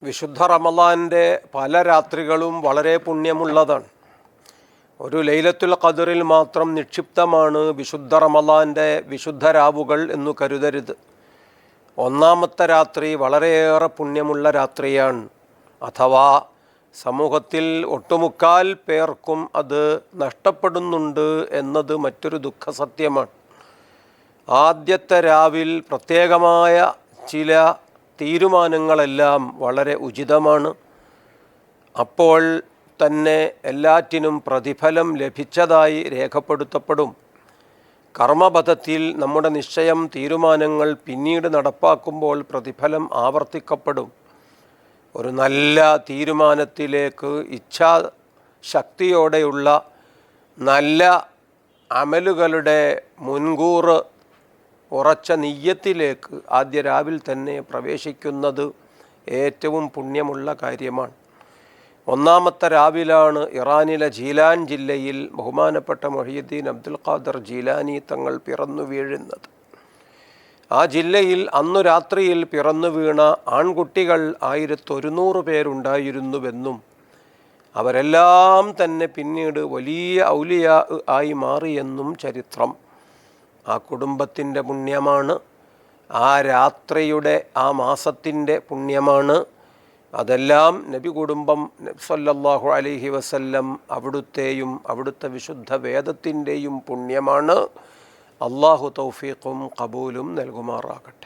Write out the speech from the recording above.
വിശുദ്ധ റമളാൻ്റെ പല രാത്രികളും വളരെ പുണ്യമുള്ളതാണ്. ഒരു ലൈലത്തുൽ ഖദറിൽ മാത്രം നിക്ഷിപ്തമാണ് വിശുദ്ധ റമളാൻ്റെ വിശുദ്ധ രാവുകൾ എന്നു കരുതരുത്. ഒന്നാമത്തെ രാത്രി വളരെയേറെ പുണ്യമുള്ള രാത്രിയാണ്. അഥവാ സമൂഹത്തിൽ ഒട്ടുമുക്കാൽ പേർക്കും അത് നഷ്ടപ്പെടുന്നുണ്ട് എന്നത് മറ്റൊരു ദുഃഖസത്യമാണ്. ആദ്യത്തെ രാവിൽ പ്രത്യേകമായ ചില തീരുമാനങ്ങളെല്ലാം വളരെ ഉചിതമാണ്. അപ്പോൾ തന്നെ എല്ലാറ്റിനും പ്രതിഫലം ലഭിച്ചതായി രേഖപ്പെടുത്തപ്പെടും. കർമ്മപഥത്തിൽ നമ്മുടെ നിശ്ചയം തീരുമാനങ്ങൾ പിന്നീട് നടപ്പാക്കുമ്പോൾ പ്രതിഫലം ആവർത്തിക്കപ്പെടും. ഒരു നല്ല തീരുമാനത്തിലേക്ക് ഇച്ഛാശക്തിയോടെയുള്ള നല്ല അമലുകളുടെ മുൻകൂർ ഉറച്ച നിയ്യത്തിലേക്ക് ആദ്യ രാവിൽ തന്നെ പ്രവേശിക്കുന്നത് ഏറ്റവും പുണ്യമുള്ള കാര്യമാണ്. ഒന്നാമത്തെ രാവിലാണ് ഇറാനിലെ ജീലാൻ ജില്ലയിൽ ബഹുമാനപ്പെട്ട മുഹ്യിദ്ദീൻ അബ്ദുൽ ഖാദർ ജീലാനി തങ്ങൾ പിറന്നു വീഴുന്നത്. ആ ജില്ലയിൽ അന്നു രാത്രിയിൽ പിറന്നു വീണ ആൺകുട്ടികൾ 1100 പേരുണ്ടായിരുന്നുവെന്നും അവരെല്ലാം തന്നെ പിന്നീട് വലിയ ഔലിയാ ആയി മാറിയെന്നും ചരിത്രം. ആ കുടുംബത്തിൻ്റെ പുണ്യമാണ്, ആ രാത്രിയുടെ ആ മാസത്തിൻ്റെ പുണ്യമാണ്. അതെല്ലാം നബി കുടുംബം സല്ലല്ലാഹു അലൈഹി വസല്ലം അവിടുത്തെയും അവിടുത്തെ വിശുദ്ധ വേദത്തിൻ്റെയും പുണ്യമാണ്. അള്ളാഹു തൗഫീഖും ഖബൂലും നൽകുമാറാകട്ടെ.